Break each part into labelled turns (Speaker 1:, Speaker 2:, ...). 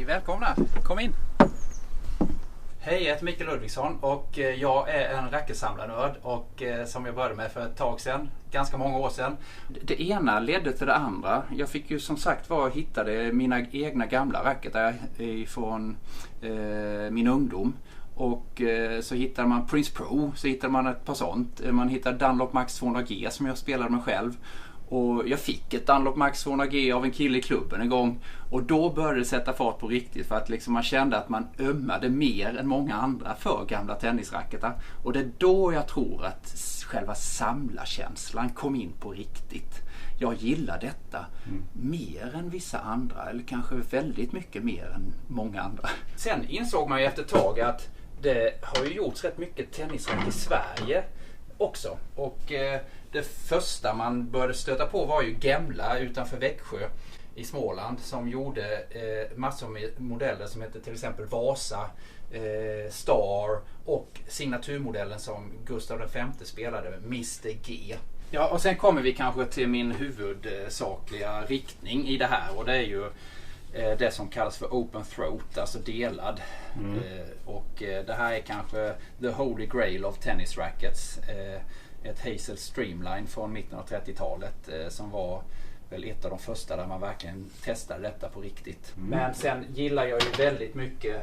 Speaker 1: välkomna. Kom in. Hej, jag heter Mikael Ludvigsson och jag är en racketsamlarnörd och som jag började med för ett tag sedan, ganska många år sedan. Det ena ledde till det andra. Jag fick ju som sagt hittade mina egna gamla racketar från min ungdom. Och så hittade man Prince Pro, så hittade man ett par sånt. Man hittade Dunlop Max 200G som jag spelade med själv. Och jag fick ett Dunlop Max 200G av en kille i klubben en gång. Och då började det sätta fart på riktigt, för att liksom man kände att man ömmade mer än många andra för gamla tennisracketar. Och det är då jag tror att själva samlarkänslan kom in på riktigt. Jag gillar detta mer än vissa andra, eller kanske väldigt mycket mer än många andra. Sen insåg man ju efter ett tag att det har ju gjorts rätt mycket tennisracket i Sverige också. Och det första man började stöta på var ju Gemla utanför Växjö i Småland, som gjorde massor med modeller som heter till exempel Vasa, Star och signaturmodellen som Gustav V spelade, Mr G. Ja, och sen kommer vi kanske till min huvudsakliga riktning i det här, och det är ju det som kallas för open throat, alltså delad. Och det här är kanske the holy grail of tennis rackets. Ett Hazel Streamline från mitten av 30-talet som var väl ett av de första där man verkligen testade detta på riktigt. Men sen gillar jag ju väldigt mycket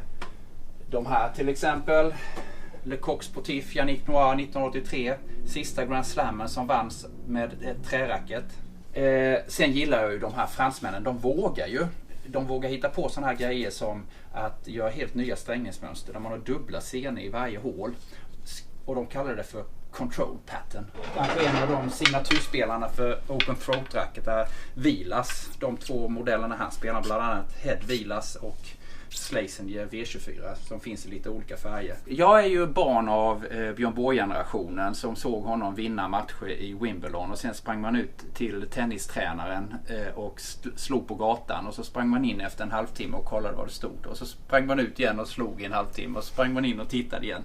Speaker 1: de här, till exempel Le Coq Sportif Yannick Noir 1983, sista Grand Slammen som vanns med ett träracket. Sen gillar jag ju de här fransmännen, de vågar hitta på sådana här grejer som att göra helt nya strängningsmönster där man har dubbla scener i varje hål, och de kallar det för control pattern. Kanske en av de signaturspelarna för open throat racket är Vilas. De två modellerna han spelar, bland annat Head Vilas och Schlesinger V24, som finns i lite olika färger. Jag är ju barn av Björn Borg-generationen som såg honom vinna matcher i Wimbledon, och sen sprang man ut till tennistränaren och slog på gatan, och så sprang man in efter en halvtimme och kollade vad det stod, och så sprang man ut igen och slog i en halvtimme, och så sprang man in och tittade igen.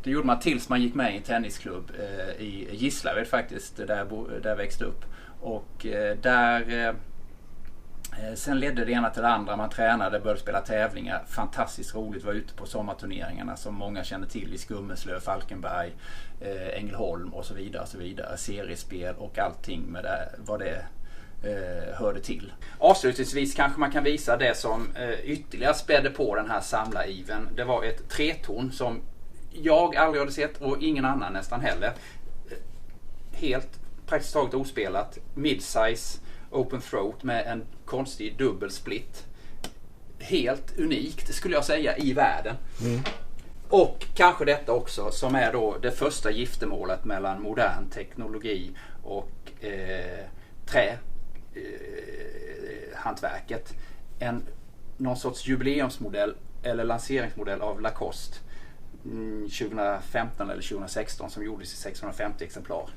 Speaker 1: Det gjorde man tills man gick med i en tennisklubb i Gislaved faktiskt, där jag växte upp. Och sen ledde det ena till det andra. Man tränade, började spela tävlingar. Fantastiskt roligt att vara ute på sommarturneringarna som många känner till i Skummeslöv, Falkenberg, Ängelholm och så vidare. Och så vidare. Seriespel och allting med det, vad det hörde till. Avslutningsvis kanske man kan visa det som ytterligare spädde på den här samlariven. Det var ett treton som jag aldrig hade sett, och ingen annan nästan heller. Helt praktiskt taget ospelat. Midsize open throat med en konstig dubbel split. Helt unikt skulle jag säga i världen. Och kanske detta också som är då det första giftermålet mellan modern teknologi och trähantverket. Någon sorts jubileumsmodell eller lanseringsmodell av Lacoste 2015 eller 2016 som gjordes i 650 exemplar.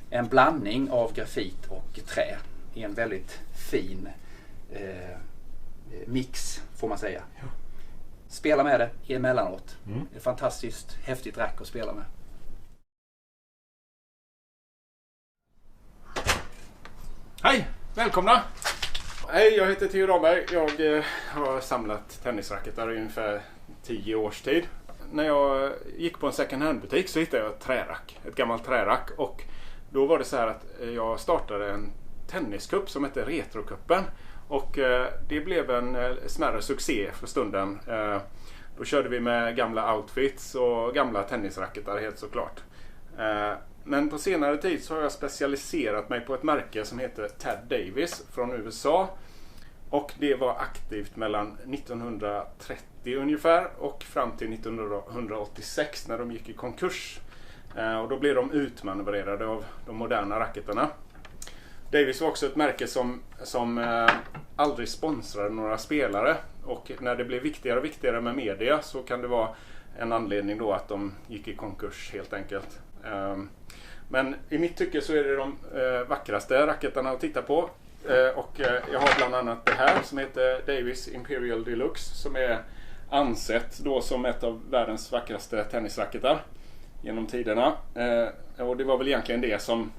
Speaker 1: En blandning av grafit och trä i en väldigt fin mix, får man säga. Spela med det emellanåt. Det är ett fantastiskt häftigt rack att spela med.
Speaker 2: Hej, välkomna! Hej, jag heter Theo Ramberg. Jag har samlat tennisracketar i ungefär 10 års tid. När jag gick på en second hand butik så hittade jag ett gammalt trärack, och då var det så här att jag startade en tenniscup som hette Retrocupen, och det blev en smärre succé för stunden. Då körde vi med gamla outfits och gamla tennisracketar helt såklart. Men på senare tid så har jag specialiserat mig på ett märke som heter Tad Davis från USA. Och det var aktivt mellan 1930 ungefär och fram till 1986 när de gick i konkurs. Och då blev de utmanövrerade av de moderna racketerna. Davis var också ett märke som aldrig sponsrade några spelare. Och när det blev viktigare och viktigare med media så kan det vara en anledning då att de gick i konkurs helt enkelt. Men i mitt tycke så är det de vackraste racketerna att titta på. Och jag har bland annat det här som heter Davis Imperial Deluxe, som är ansett då som ett av världens vackraste tennisracketar genom tiderna. Och det var väl egentligen det som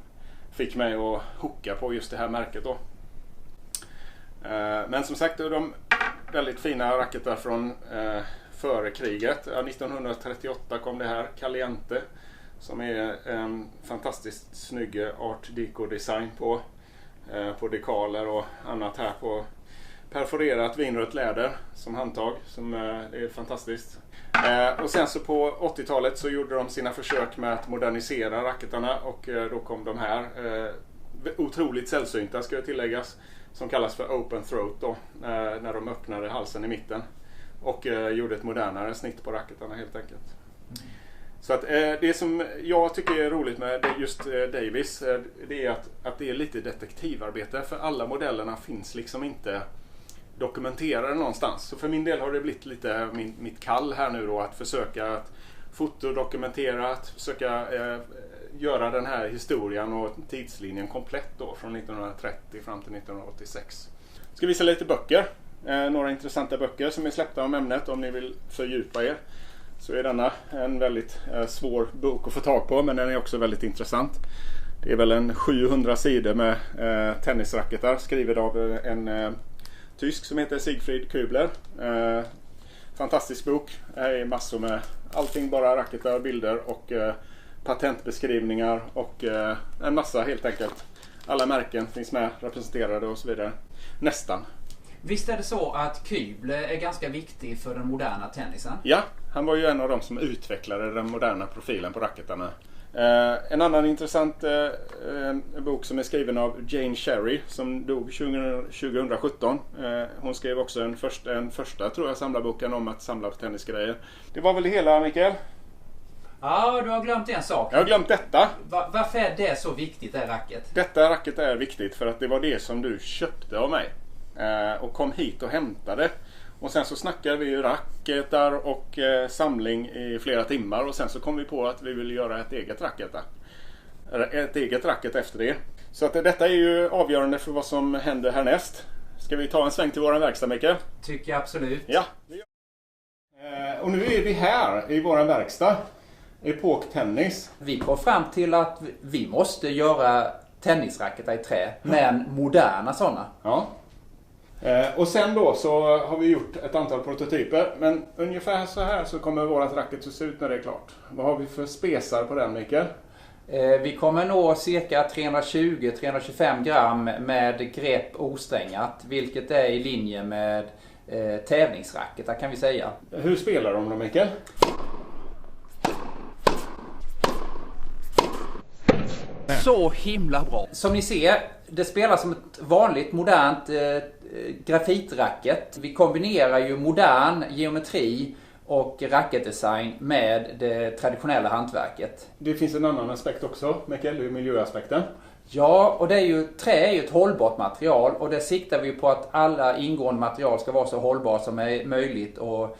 Speaker 2: fick mig att hooka på just det här märket då. Men som sagt, väldigt fina racketar från före kriget. 1938 kom det här, Caliente, som är en fantastiskt snygg art deco design på dekaler och annat här på perforerat vinrött läder som handtag, som är fantastiskt. Och sen så på 80-talet så gjorde de sina försök med att modernisera racketarna, och då kom de här otroligt sällsynta, ska jag tilläggas, som kallas för open throat då, när de öppnade halsen i mitten och gjorde ett modernare snitt på racketarna helt enkelt. Så att det som jag tycker är roligt med just Davis, det är att det är lite detektivarbete, för alla modellerna finns liksom inte dokumenterade någonstans. Så för min del har det blivit lite mitt kall här nu då, att försöka att fotodokumentera, att försöka göra den här historien och tidslinjen komplett då från 1930 fram till 1986. Jag ska visa lite böcker, några intressanta böcker som är släppta om ämnet. Om ni vill fördjupa er så är denna en väldigt svår bok att få tag på, men den är också väldigt intressant. Det är väl en 700 sidor med tennisracketar, skriven av en tysk som heter Siegfried Kübler. Fantastisk bok. Det är massor med allting, bara racketar, bilder och patentbeskrivningar och en massa helt enkelt. Alla märken finns med representerade och så vidare. Nästan.
Speaker 1: Visst är det så att Kübler är ganska viktig för den moderna tennisen?
Speaker 2: Ja, han var ju en av dem som utvecklade den moderna profilen på racketarna. En annan intressant bok som är skriven av Jane Sherry, som dog 2017. Hon skrev också en första tror jag samlarboken om att samla på tennisgrejer. Det var väl det hela, Mikael?
Speaker 1: Ja, du har glömt en sak.
Speaker 2: Jag har glömt detta.
Speaker 1: Varför är det så viktigt, det racket?
Speaker 2: Detta racket är viktigt för att det var det som du köpte av mig och kom hit och hämtade. Och sen så snackade vi ju racketar och samling i flera timmar, och sen så kom vi på att vi ville göra ett eget racket efter det. Så att detta är ju avgörande för vad som händer härnäst. Ska vi ta en sväng till våran verkstad, Mikael?
Speaker 1: Tycker jag absolut.
Speaker 2: Ja. Och nu är vi här i våran verkstad. Epok Tennis.
Speaker 1: Vi kom fram till att vi måste göra tennisracketar i trä, men moderna sådana.
Speaker 2: Ja. Och sen då så har vi gjort ett antal prototyper, men ungefär så här så kommer vårat racket att se ut när det är klart. Vad har vi för spesar på den, Mikael?
Speaker 1: Vi kommer nå cirka 320-325 gram med grepp osträngat, vilket är i linje med tävlingsracketar kan vi säga.
Speaker 2: Hur spelar de då, Mikael?
Speaker 1: Så himla bra. Som ni ser, det spelar som ett vanligt modernt grafitracket. Vi kombinerar ju modern geometri och racketdesign med det traditionella hantverket.
Speaker 2: Det finns en annan aspekt också, Mikael, det är miljöaspekten.
Speaker 1: Ja, och trä är ju ett hållbart material, och det siktar vi på att alla ingående material ska vara så hållbara som är möjligt och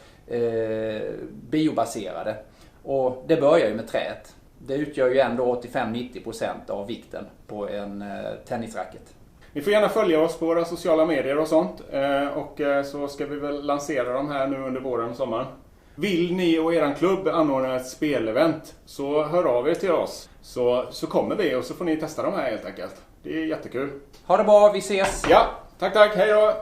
Speaker 1: biobaserade. Och det börjar ju med träet. Det utgör ju ändå 85-90% av vikten på en tennisracket.
Speaker 2: Ni får gärna följa oss på våra sociala medier och sånt. Och så ska vi väl lansera dem här nu under våren och sommaren. Vill ni och eran klubb anordna ett spelevent, så hör av er till oss. Så kommer vi och så får ni testa dem här helt enkelt. Det är jättekul.
Speaker 1: Ha det bra, vi ses!
Speaker 2: Ja, tack, hej då!